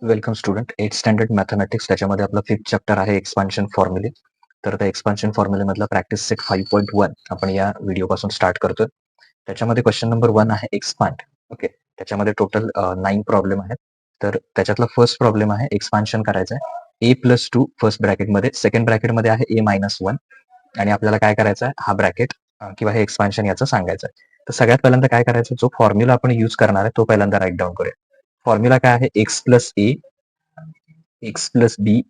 Welcome student 8th standard mathematics त्याच्यामध्ये आपला 5th chapter आहे एक्सपान्शन फॉर्म्युले. तर त्या एक्सपान्शन फॉर्म्युलेमधला प्रॅक्टिस सेट 5.1 आपण या व्हिडिओपासून स्टार्ट करतोय. त्याच्यामध्ये क्वेश्चन नंबर 1 आहे एक्सपांड. ओके. त्याच्यामध्ये टोटल 9 प्रॉब्लेम आहेत. तर त्याच्यातला फर्स्ट प्रॉब्लेम आहे एक्सपान्शन करायचं आहे a+2 फर्स्ट ब्रॅकेटमध्ये, सेकंड ब्रॅकेटमध्ये आहे a-1 आणि आपल्याला काय करायचं आहे हा ब्रॅकेट किंवा हे एक्सपान्शन याचं सांगायचं आहे. तर सगळ्यात पहिल्यांदा काय करायचं, जो फॉर्म्युला आपण यूज करणार आहे तो पहिल्यांदा राईट डाऊन करूया. फॉर्म्युला काय आहे x+b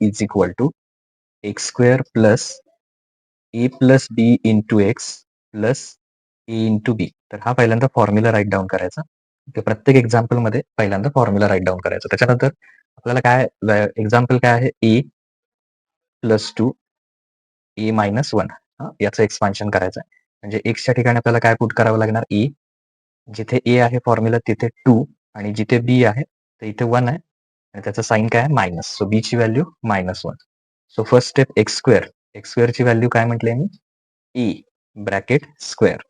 is equal to x² plus a+b into x plus a into b. तर हा पहिल्यांदा फॉर्म्युला राईट डाऊन करायचा. प्रत्येक एक्झाम्पल मध्ये पहिल्यांदा फॉर्म्युला राईट डाऊन करायचा. त्याच्यानंतर आपल्याला काय एक्झाम्पल काय आहे a+2 a-1 याचं एक्सपान्शन करायचं आहे. म्हणजे एक्सच्या ठिकाणी आपल्याला काय पुट करावं लागणार, a, जिथे a आहे फॉर्म्युला तिथे 2 आणि जिथे b आहे तर इथे 1 आहे आणि त्याचा साइन काय आहे मायनस. सो b ची value -1. So first step x² ची व्हॅल्यू काय म्हटले मी, a bracket square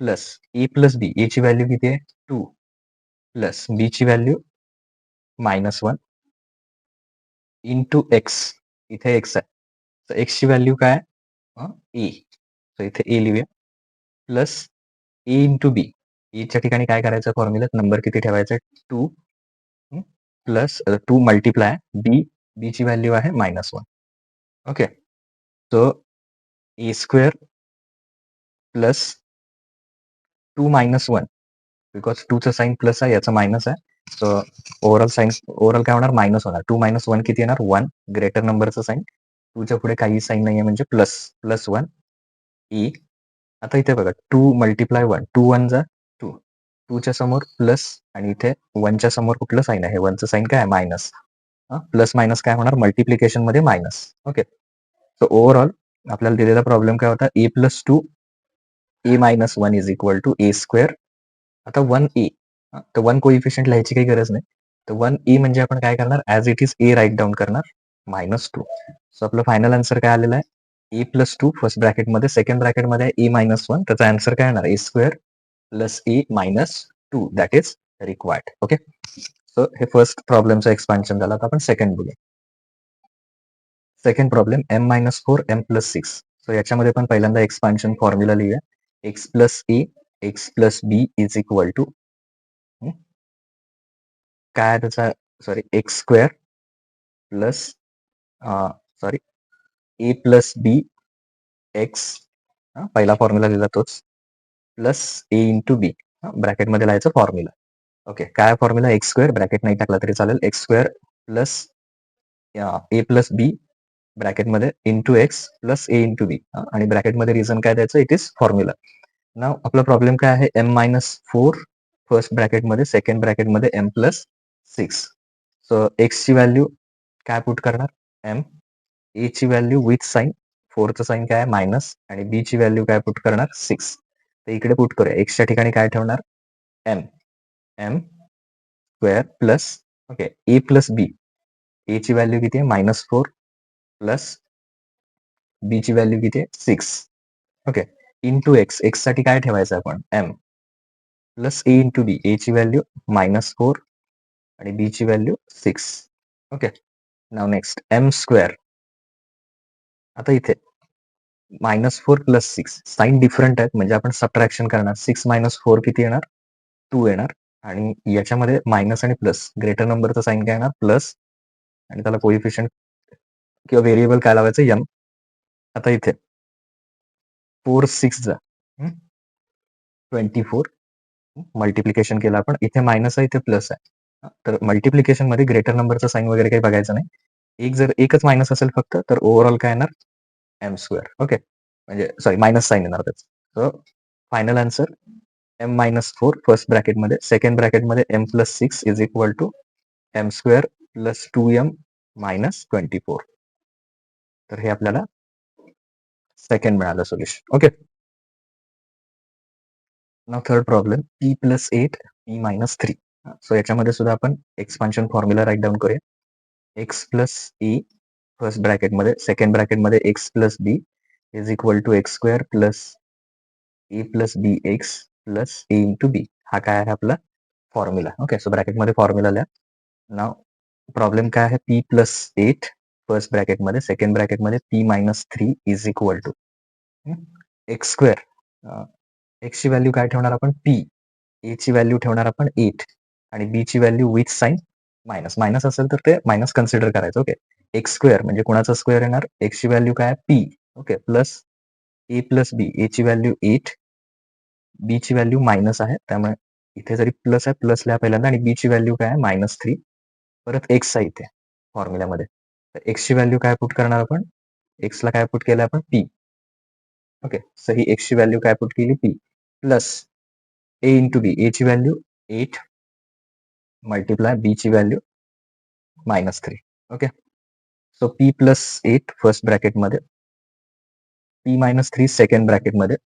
plus a+b, a ची व्हॅल्यू किती आहे 2 प्लस b ची व्हॅल्यू -1 इंटू x, इथे x आहे तर x ची व्हॅल्यू काय आहे a, तर इथे a लिहूया plus a into b. e च्या ठिकाणी काय करायचं फॉर्म्युल्यात नंबर किती ठेवायचा 2 प्लस 2 मल्टिप्लाय b ची व्हॅल्यू आहे -1. Okay. So a² plus 2 - 1 because 2 चा साइन प्लस आहे याचा मायनस आहे. सो ओव्हरऑल काय होणार मायनस होणार. 2 - 1 किती येणार 1. ग्रेटर नंबरचं साइन 2 च्या पुढे काही साइन नाहीये म्हणजे +1 e. आता इथे बघा 2 मल्टिप्लाय 1, 2 1 जा 2, 2 च्या समोर प्लस आणि इथे 1 च्या समोर कुठलं साइन आहे, 1चं साइन काय आहे मायनस. प्लस मायनस काय होणार मल्टिप्लिकेशन मध्ये मायनस. ओके. सो ओव्हरऑल आपल्याला दिलेला प्रॉब्लेम काय होता, a+2 a-1 is equal to a². आता 1a, तर 1 कोइफिशियंट लिहायची काही गरज नाही. तर 1a म्हणजे आपण काय करणार, as it is a write down करणार -2. सो आपलं फायनल आन्सर काय आलेला आहे a+2 फर्स्ट ब्रॅकेटमध्ये, सेकंड ब्रॅकेटमध्ये आहे a-1. त्याचा आन्सर काय येणार a² plus a-2 that is required. Okay. So हे फर्स्ट प्रॉब्लेमचं एक्सपान्शन झालं. आता आपण सेकंड बघूया. Second problem m-4 m+6. So याच्यामध्ये पण पहिल्यांदा एक्सपान्शन फॉर्म्युला लिहूया. x plus a x plus b is equal to काय आहे त्याचा, sorry x² plus sorry a plus b x, पहिला फॉर्म्युला दिला तोच, प्लस a इंटू बी, ब्रॅकेटमध्ये लिहायचं फॉर्म्युला. ओके. काय फॉर्म्युला x² ब्रॅकेट नाही टाकला तरी चालेल, x² plus a plus B ब्रॅकेटमध्ये इंटू एक्स प्लस ए इंटू बी आणि ब्रॅकेटमध्ये रिझन काय द्यायचं, इट इज फॉर्म्युला. नाव आपला प्रॉब्लेम काय आहे m-4 फर्स्ट ब्रॅकेटमध्ये, सेकंड ब्रॅकेटमध्ये m+6. सो एक्स ची व्हॅल्यू काय पुट करणार m, ए ची व्हॅल्यू विथ साइन, 4चं साइन काय आहे मायनस आणि बी ची व्हॅल्यू काय पुट करणार 6. तर इकडे पुट करूया. एक्सच्या ठिकाणी काय ठेवणार m² plus okay a plus B, ए ची व्हॅल्यू किती आहे -4 प्लस बी ची व्हॅल्यू किती आहे 6. ओके. इंटू एक्स, एक्स साठी काय ठेवायचं आपण m प्लस ए इंटू बी, ए ची व्हॅल्यू -4 आणि बी ची व्हॅल्यू 6. ओके. नाव नेक्स्ट m². आता इथे -4 प्लस 6 साइन डिफरंट आहेत म्हणजे आपण सबट्रॅक्शन करणार. 6 - 4 किती येणार 2 येणार आणि याच्यामध्ये मायनस आणि प्लस, ग्रेटर नंबरचं साइन काय येणार प्लस आणि त्याला कोइफिशियंट किंवा व्हेरिएबल काय लावायचं m. आता इथे 4 6 जा 24, मल्टिप्लिकेशन केलं आपण, इथे मायनस आहे इथे प्लस आहे. तर मल्टिप्लिकेशन मध्ये ग्रेटर नंबरचा साइन वगैरे काही बघायचं नाही. जर एकच मायनस असेल फक्त तर ओव्हरऑल काय येणार m². ओके. म्हणजे सॉरी मायनस साइन येणार त्याचं. So final answer m-4 first ब्रॅकेटमध्ये, सेकंड ब्रॅकेटमध्ये m+6 is equal to m² plus 2m minus 24. तर हे आपल्याला सेकंड मिळालं सोल्युशन. ओके. नाव third problem p+8 p-3. So याच्यामध्ये सुद्धा आपण एक्सपान्शन फॉर्म्युला राईट डाऊन करूया. x प्लस e फर्स्ट ब्रॅकेटमध्ये, सेकंड ब्रॅकेटमध्ये x plus b is equal to x² plus a plus B x plus A into बी. हा काय आहे आपला फॉर्म्युला. ओके. सो ब्रॅकेटमध्ये फॉर्म्युला लिहा. नाव प्रॉब्लेम काय आहे? पी प्लस 8 फर्स्ट ब्रॅकेटमध्ये, सेकंड ब्रॅकेटमध्ये P minus 3 is equal to X square. एक्सची व्हॅल्यू काय ठेवणार आपण? पी. एची व्हॅल्यू ठेवणार आपण 8 आणि बीची value with sign minus. Minus असेल तर ते मायनस कन्सिडर करायचं. ओके. एक्स स्क्वेअर म्हणजे कोणाचा स्क्वेअर येणार? एक्सची व्हॅल्यू काय? पी. ओके. प्लस ए प्लस बी. एची व्हॅल्यू 8, बीची व्हॅल्यू मायनस आहे, त्यामुळे इथे जरी प्लस आहे, प्लस लिहा पहिल्यांदा, आणि बीची व्हॅल्यू काय आहे? -3. परत एक्स आहे इथे फॉर्म्युल्यामध्ये. तर एक्सची व्हॅल्यू काय पुट करणार आपण? एक्सला काय पुट केलं आपण? पी. ओके. सो ही एक्सची व्हॅल्यू काय पुट केली? पी. प्लस ए इंटू बी. एची व्हॅल्यू 8 मल्टिप्लाय बीची value -3. Okay. So P plus 8 first ब्रॅकेटमध्ये, पी -3 सेकंड ब्रॅकेटमध्ये,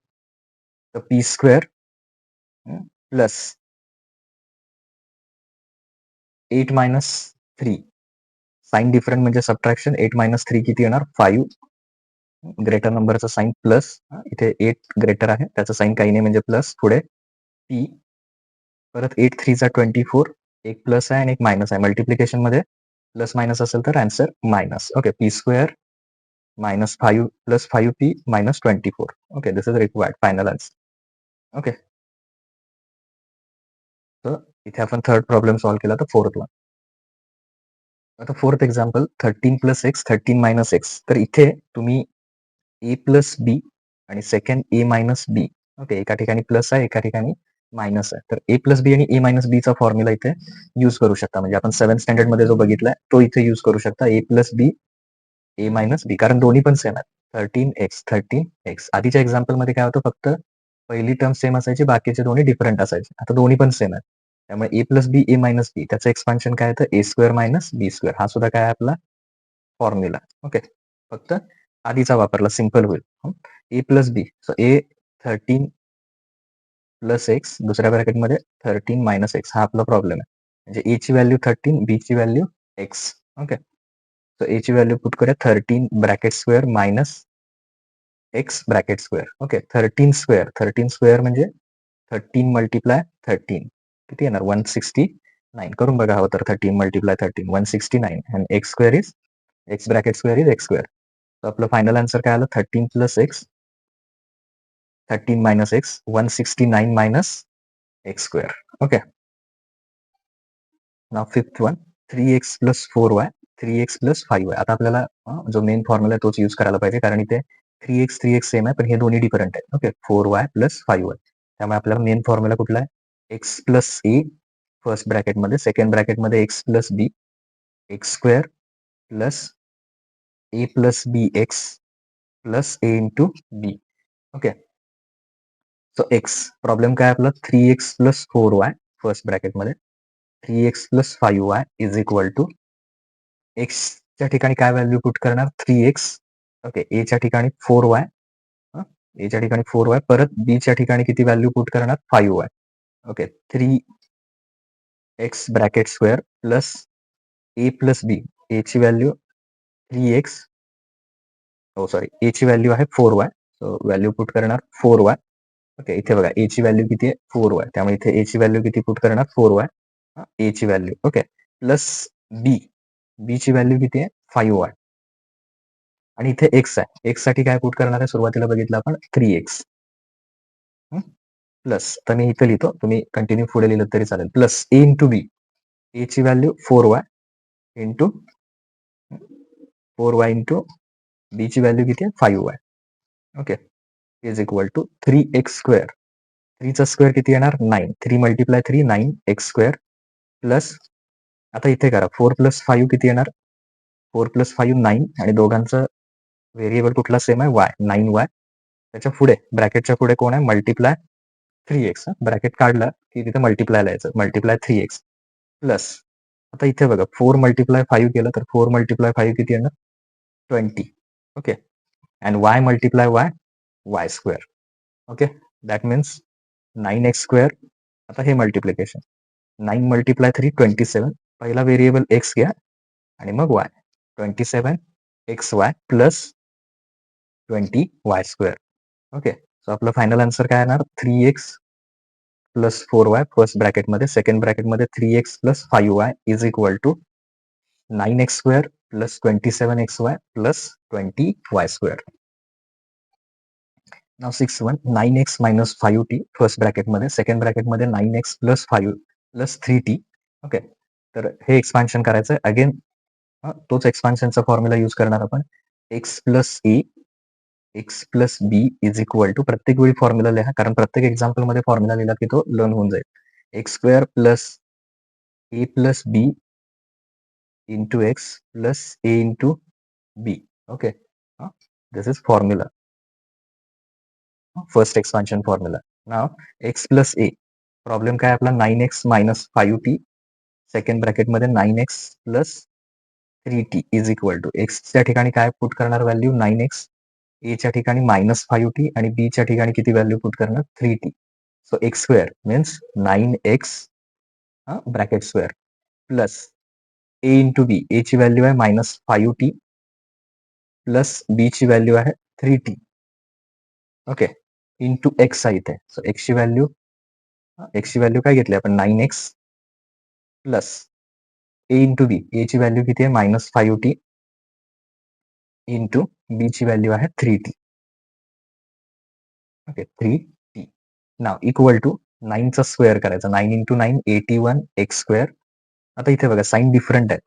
तर P square plus 8 - 3. Sign different म्हणजे सबट्रॅक्शन. 8 - 3 किती येणार? 5. ग्रेटर नंबरचा साइन प्लस, इथे 8 ग्रेटर आहे, त्याचं साइन काही नाही म्हणजे प्लस. पुढे पी, परत 8 3 चा 24, एक प्लस आहे आणि एक मायनस आहे. मल्टिप्लिकेशन मध्ये प्लस मायनस असेल तर answer minus. Okay. P square -5 plus 5p -24. Okay. This is required final answer. Okay. तर इथे आपण थर्ड प्रॉब्लेम सॉल्व्ह केला, तर फोर्थ वन. आता fourth example, 13 plus x 13 minus x. तर इथे तुम्ही ए प्लस बी आणि second a minus b. Okay. एका ठिकाणी प्लस आहे, एका ठिकाणी मायनस आहे. तर ए प्लस बी आणि ए मायनस बीचा फॉर्म्युला इथे यूज करू शकता. म्हणजे आपण 7th स्टँडर्ड मध्ये जो बघितलाय तो इथे यूज करू शकता. ए प्लस बी, ए मायनस बी, कारण दोन्ही पण सेम आहेत. 13x आधीच्या एक्झाम्पल मध्ये काय होतं? फक्त पहिली टर्म सेम असायची, बाकीचे दोन्ही डिफरंट असायचे. आता दोन्ही पण सेम आहेत, त्यामुळे ए प्लस बी, ए मायनस बी, त्याचं एक्सपान्शन काय येतं? ए स्क्वेअर मायनस बी स्क्वेअर. हा सुद्धा काय आहे आपला फॉर्म्युला. ओके. फक्त आधीचा वापरला, सिम्पल होईल. ए प्लस बी, सो ए 13 प्लस एक्स, दुसऱ्या ब्रॅकेटमध्ये 13 मायनस एक्स. हा आपला प्रॉब्लेम आहे. म्हणजे ए ची व्हॅल्यू 13, बी ची व्हॅल्यू एक्स. ओके. सो ए ची व्हॅल्यू पुट करूया 13 bracket square minus x bracket square. Okay. 13 square म्हणजे 13 मल्टिप्लाय 13 किती येणार? 169. करून बघा हवं तर. 13 मल्टिप्लाय 13 169, आणि x square is x bracket square is x square. तर आपलं फायनल आन्सर काय आलं? 13 plus x 13 minus x 169 minus x square. Okay. Now fifth one, 3x plus 4y 3x plus 5y. आता आपल्याला जो मेन फॉर्म्युला आहे तोच यूज करायला पाहिजे, कारण इथे 3x सेम आहे, पण हे दोन्ही डिफरंट आहेत. ओके. 4y plus 5y. त्यामुळे आपल्याला मेन फॉर्म्युला कुठला आहे? एक्स प्लस ए फर्स्ट ब्रॅकेटमध्ये, सेकंड ब्रॅकेटमध्ये एक्स प्लस बी, एक्स स्क्वेअर प्लस ए प्लस बी एक्स प्लस ए into b. Okay. So x, problem काय आपला? 3x प्लस 4y फर्स्ट ब्रॅकेटमध्ये, 3x plus 5y is equal to एक्सच्या ठिकाणी काय व्हॅल्यू पुट करणार? 3x. Okay. एच्या ठिकाणी 4y, एच्या ठिकाणी 4y, परत बीच्या ठिकाणी किती व्हॅल्यू पुट करणार? 5y. Okay. 3x bracket square plus ए प्लस बी. एची व्हॅल्यू 3x, हो सॉरी, एची व्हॅल्यू आहे 4y, सो व्हॅल्यू पुट करणार 4y. ओके. इथे बघा एची व्हॅल्यू किती आहे? 4y, त्यामुळे इथे एची व्हॅल्यू किती पुट करणार? 4y. एची व्हॅल्यू. ओके. प्लस बी, बीची व्हॅल्यू किती आहे? 5y. आणि इथे एक्स आहे. एक्स साठी काय पुट करणार आहे? सुरुवातीला बघितलं आपण 3x प्लस, तर मी इथे लिहितो, तुम्ही कंटिन्यू पुढे लिहिलं तरी चालेल. प्लस ए इंटू बी. ए ची value 4y into 4y into बी ची व्हॅल्यू किती आहे? 5y. Okay. Is equal to 3x square. 3 चा स्क्वेअर किती येणार? 9. 3 मल्टिप्लाय 3 9 एक्स स्क्वेअर प्लस, आता इथे करा, 4 प्लस 5 किती येणार? 4 प्लस 5 9, आणि दोघांचं व्हेरिएबल कुठला सेम आहे? वाय. 9y. त्याच्या पुढे ब्रॅकेटच्या पुढे कोण आहे? Multiply 3x. ब्रॅकेट काढला की तिथे मल्टिप्लाय लिहायचं. मल्टिप्लाय 3x प्लस, आता इथे बघा 4 मल्टिप्लाय 5 केलं तर 4 मल्टिप्लाय 5 किती येणार? 20. Okay. And y multiply y, y square. Okay. That means 9x square. आता हे मल्टिप्लिकेशन, 9 मल्टिप्लाय 3 27. पहिला व्हेरिएबल x घ्या आणि मग y. 27 xy plus 20 y square. Okay. So आपलं फायनल आन्सर काय येणार? 3x प्लस 4y फर्स्ट ब्रॅकेटमध्ये, सेकंड ब्रॅकेटमध्ये 3x plus 5y is equal to 9x² plus 27xy plus 20y². Now 6 9x minus 5t first ब्रॅकेटमध्ये, second ब्रॅकेटमध्ये 9x plus 5 plus 3t. Okay, तर हे expansion करायचं अगेन. तोच एक्सपान्शनचा फॉर्म्युला यूज करणार आपण. X plus a x plus b is equal to, प्रत्येक वेळी फॉर्म्युला लिहा कारण प्रत्येक एक्झाम्पल मध्ये फॉर्म्युला लिहिला की तो लर्न होऊन जाईल. x² plus A plus b into x plus A into b. Okay, this is formula, first expansion formula. Now x plus a, problem काय आपला 9x मायनस 5t, सेकंड ब्रॅकेटमध्ये 9x plus 3t is equal to, एक्सच्या ठिकाणी काय put करणार value 9x, एच्या ठिकाणी minus 5t आणि बीच्या ठिकाणी किती व्हॅल्यू पुट करणार 3t. So x² means 9x bracket square plus ए इंटू बी, ए ची व्हॅल्यू आहे मायनस 5t प्लस बी ची व्हॅल्यू आहे 3t. ओके, इंटू एक्स आहे इथे. सो एक्सची व्हॅल्यू काय घेतली आपण 9x प्लस ए इंटू बी, ए ची व्हॅल्यू किती आहे मायनस 5t इंटू बी ची व्हॅल्यू आहे 3t. Okay, 3t. Now equal to 9चा स्क्वेअर करायचा, 9 इंटू 9 81 x². आता इथे बघा साईन डिफरंट आहे,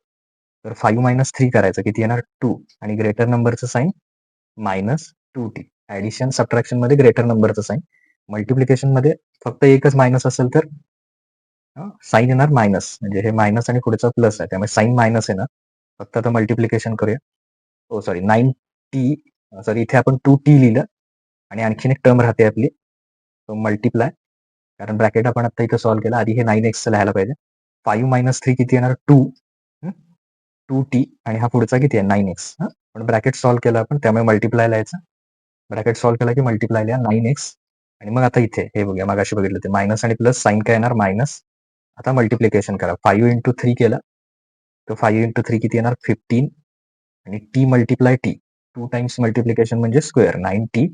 तर 5 मायनस 3 करायचं, किती येणार 2, आणि ग्रेटर नंबरचं sign minus 2t. Addition subtraction मध्ये ग्रेटर नंबरचं साईन, मल्टिप्लिकेशन मध्ये फक्त एकच मायनस असेल तर साईन येणार मायनस, म्हणजे हे मायनस आणि पुढचा प्लस आहे त्यामुळे साईन मायनस येणार. फक्त आता मल्टिप्लिकेशन करूया. ओ सॉरी 9t, सॉरी इथे आपण 2t लिहिलं आणि आणखीन एक टर्म राहते आपली, तो मल्टिप्लाय, कारण ब्रॅकेट आपण आता इथे सॉल्व्ह केला, आधी हे 9x लिहायला पाहिजे. 5 मायनस 3 किती येणार 2, 2t, आणि हा पुढचा किती आहे 9x. पण ब्रॅकेट सॉल्व्ह केला आपण त्यामुळे मल्टिप्लाय लिहायचं, ब्रॅकेट सॉल्व्ह केला की मल्टिप्लाय लिहा 9x, आणि मग आता इथे हे बघूया मगाशी बघितलं ते मायनस आणि प्लस साईन काय येणार मायनस. आता मल्टिप्लिकेशन करा, 5 इंटू 3 केलं तर 5 इंटू 3 किती येणार 15, आणि t multiply t, 2 times multiplication म्हणजे square, 9t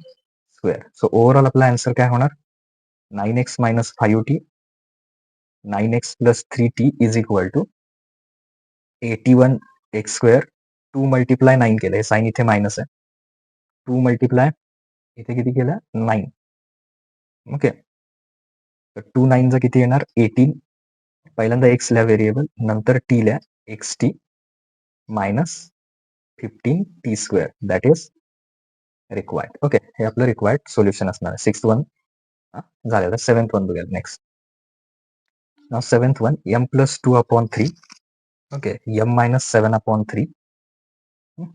square. So overall आपला आन्सर काय होणार 9x minus 5t 9x plus 3t is equal to 81 x². 2 multiply 9 केलं, हे साईन इथे मायनस आहे, 2 मल्टिप्लाय इथे किती केलं 9. ओके, तर 2 9 किती येणार 18. पहिल्यांदा एक्स लिहा व्हेरिएबल, नंतर टी लिहा xt minus 15t², that is required. Okay, हे आपलं रिक्वायर्ड सोल्युशन असणार आहे. 6th वन झालेलं. 7th वन बघूया next. Now 7th one m plus 2/3. Okay, m minus 7/3.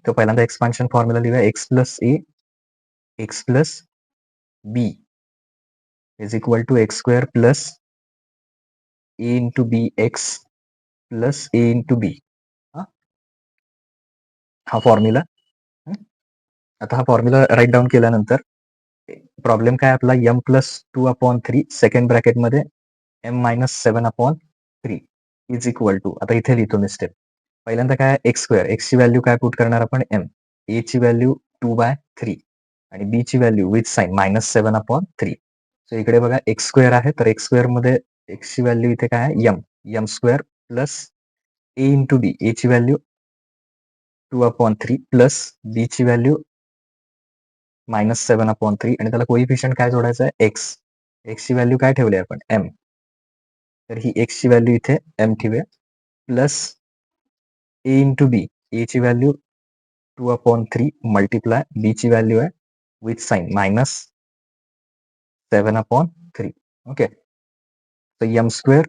तो पहिल्यांदा एक्सपान्शन फॉर्म्युला लिहूया, x plus a x plus b is equal to x² plus A into b x plus A into बी. हा formula. आता हा formula right down केल्यानंतर problem काय आपला m plus 2/3 second ब्रॅकेटमध्ये m minus 7/3 is equal to, आता इथे लिहितो मी स्टेप. पहिल्यांदा काय x², x ची व्हॅल्यू काय पुट करणार आपण m, a ची व्हॅल्यू 2/3 आणि b ची value with sign minus 7/3. So इकडे बघा x² आहे, तर x² मध्ये x ची व्हॅल्यू इथे काय आहे m² plus a into b, a ची व्हॅल्यू 2/3 प्लस b ची व्हॅल्यू मायनस 7/3, आणि त्याला कोइफिशियंट काय जोडायचं आहे x. x ची व्हॅल्यू काय ठेवली आपण m, तर ही x ची व्हॅल्यू इथे m ठेवूया plus a into b, a ची व्हॅल्यू 2/3 मल्टिप्लाय b ची व्हॅल्यू आहे विथ साईन मायनस 7/3. ओके, तर m².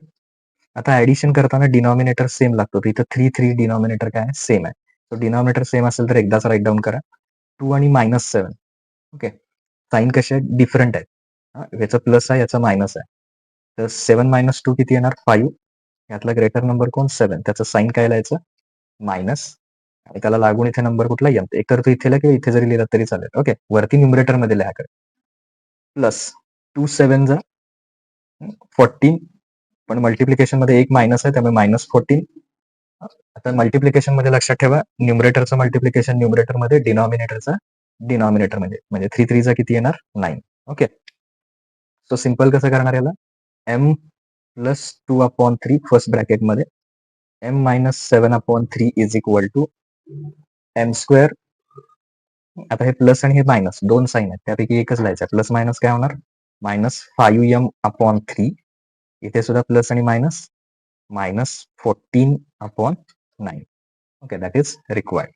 आता ऍडिशन करताना डिनॉमिनेटर सेम लागतो, तर इथं 3 3 डिनॉमिनेटर काय सेम आहे. तो डिनॉमिनेटर सेम असेल तर एकदाच राईट डाऊन करा, 2 आणि मायनस 7. ओके, साईन कसे आहेत डिफरंट आहेत, याचा प्लस आहे याचा मायनस आहे. तर 7 मायनस 2 किती येणार 5, यातला ग्रेटर नंबर कोण 7, त्याचं साईन काय लिहायचं मायनस, आणि त्याला लागून इथे नंबर कुठला m, एकतर तो इथे लिहा किंवा इथे जरी लिहिला तरी चालेल. ओके, वरती न्यूमरेटर मध्ये लिहा प्लस 2 7 जा 14, पण मल्टिप्लिकेशन मध्ये एक मायनस आहे त्यामुळे मायनस 14. आता मल्टिप्लिकेशन मध्ये लक्षात ठेवा, न्यूमरेटरचं मल्टिप्लिकेशन न्यूमरेटर मध्ये, डिनॉमिनेटरचा डिनॉमिनेटर मध्ये, म्हणजे 3 3 चा किती येणार 9. ओके, सो सिंपल कसं करणार याला m प्लस 2/3 फर्स्ट ब्रॅकेट मध्ये m minus 7/3 is equal to m square. आता हे प्लस आणि हे मायनस दोन साईन आहेत, त्यापैकी एकच लिहायचं. प्लस मायनस काय होणार? -5m/3. इथे सुद्धा प्लस आणि minus -14/9. Okay, that is required.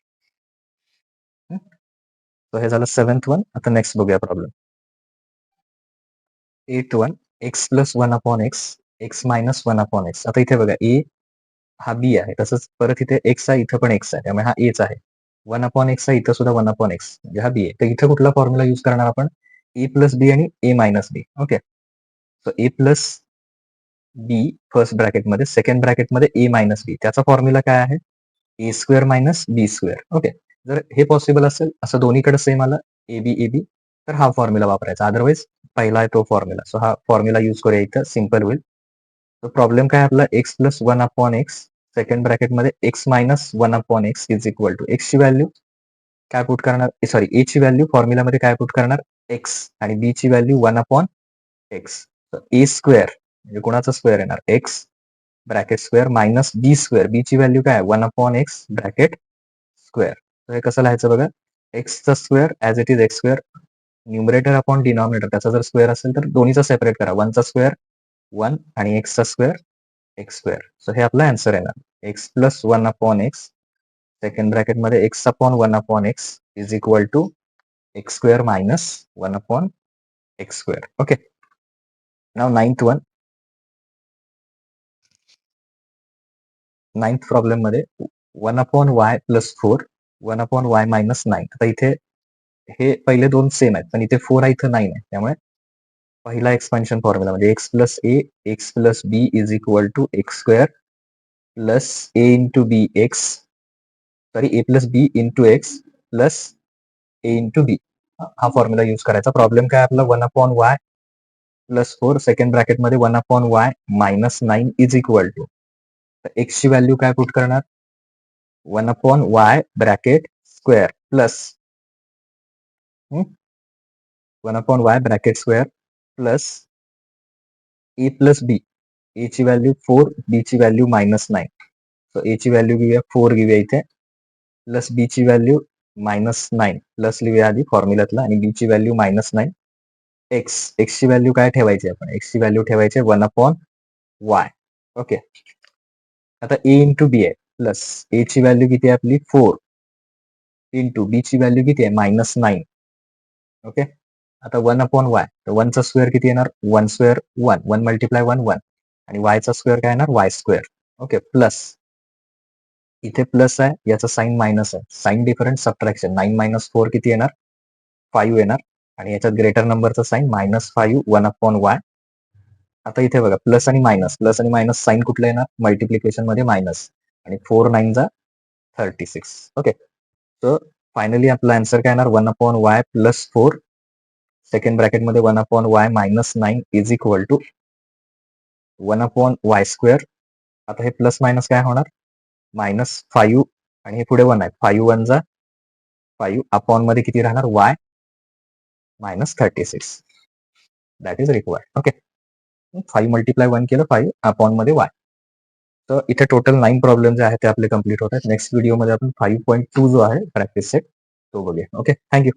So हे झालं 7th वन. आता नेक्स्ट बघूया problem. 8th one, x + 1/x, x - 1/x. आता इथे बघा, a हा b आहे, तसंच परत इथे x आहे, इथं पण x आहे, त्यामुळे हा aच आहे. 1/x आहे, इथं सुद्धा 1/x, म्हणजे हा b आहे. तर इथं कुठला फॉर्म्युला यूज करणार आपण? a + b आणि a - b. Okay, so a + b first ब्रॅकेटमध्ये, सेकंड ब्रॅकेटमध्ये a - b. त्याचा फॉर्म्युला काय आहे? a² - b². ओके, जर हे पॉसिबल असेल, असं दोन्हीकडे सेम आलं, ab, तर हा फॉर्म्युला वापरायचा. अदरवाईज पहिला आहे तो फॉर्म्युला. सो हा फॉर्म्युला यूज करूया, इथं सिम्पल होईल. तो प्रॉब्लेम काय आपला? x + 1/x, सेकंड ब्रॅकेटमध्ये x - 1/x is equal to, x ची व्हॅल्यू काय पुट करणार? सॉरी, a ची व्हॅल्यू फॉर्म्युलामध्ये काय पुट करणार? x, आणि b ची व्हॅल्यू 1/x. a² म्हणजे कोणाचा स्क्वेअर येणार? x bracket square minus b². b ची व्हॅल्यू काय? 1/x bracket square. तर हे कसं लिहायचं बघा? एक्सचा square as it is x², numerator upon denominator, त्याचा जर स्क्वेअर असेल तर दोन्हीचा सेपरेट करा. 1चा स्क्वेअर 1 आणि एक्सचा स्क्वेअर x². सो हे आपला आन्सर येणार. x + 1/x, सेकंड ब्रॅकेटमध्ये x/1/x is equal to x² - 1/x². Okay, now 9th one. 9th problem मध्ये 1/y + 4, 1/y - 9. आता इथे हे पहिले दोन सेम आहेत, पण इथे 4 आहे, इथं 9 आहे. त्यामुळे पहिला एक्सपान्शन फॉर्म्युला म्हणजे x + a, x + b is equal to x² + a × bx, sorry, a + b × x + a × b. हा फॉर्म्युला यूज करायचा. प्रॉब्लेम काय आपला? 1/y + 4, सेकंड ब्रॅकेटमध्ये 1/y - 9 इज इक्वल टू, तर x ची व्हॅल्यू काय पुट करणार? 1/y bracket square plus 1/y bracket square plus a + b. a ची व्हॅल्यू 4, b ची व्हॅल्यू -9. सो a ची व्हॅल्यू घेऊया 4 घेऊया इथे, प्लस b ची व्हॅल्यू -9, प्लस लिहूया आधी फॉर्म्युल्यातला, आणि b ची व्हॅल्यू -9. x ची व्हॅल्यू काय ठेवायची आपण? x ची व्हॅल्यू ठेवायची 1/y. ओके, आता a × b आहे, प्लस a ची व्हॅल्यू किती आहे आपली? 4 इंटू b ची व्हॅल्यू किती आहे? -9. ओके, आता 1/y, तर 1चा स्क्वेअर किती येणार? 1² 1, 1 × 1 1, आणि y चा स्क्वेअर काय येणार? y². ओके, प्लस इथे प्लस आहे, याचा साईन मायनस आहे, साईन डिफरन्स सबट्रॅक्शन. 9 - 4 किती येणार? 5 येणार, आणि याच्यात ग्रेटर नंबरचा साईन -5 1/y. आता इथे बघा, प्लस आणि मायनस साईन कुठला येणार? मल्टिप्लिकेशन मध्ये मायनस, आणि 4 9 जा 36. ओके, सो फायनली आपला आन्सर काय येणार? 1/y + 4, सेकंड ब्रॅकेटमध्ये 1/y - 9 is equal to 1/y². आता हे प्लस मायनस काय होणार? -5, आणि हे पुढे 1 आहे, 5 1 जा 5, अपॉन मध्ये किती राहणार? y -36. That is required. Okay, 5 × 1 केलं, 5 अपॉन मध्ये y. तर इथे टोटल 9 प्रॉब्लेम जे आहेत ते आपले कम्प्लीट होत आहेत. नेक्स्ट व्हिडिओमध्ये आपण 5.2 जो आहे प्रॅक्टिस सेट तो बघूया. Okay, thank you.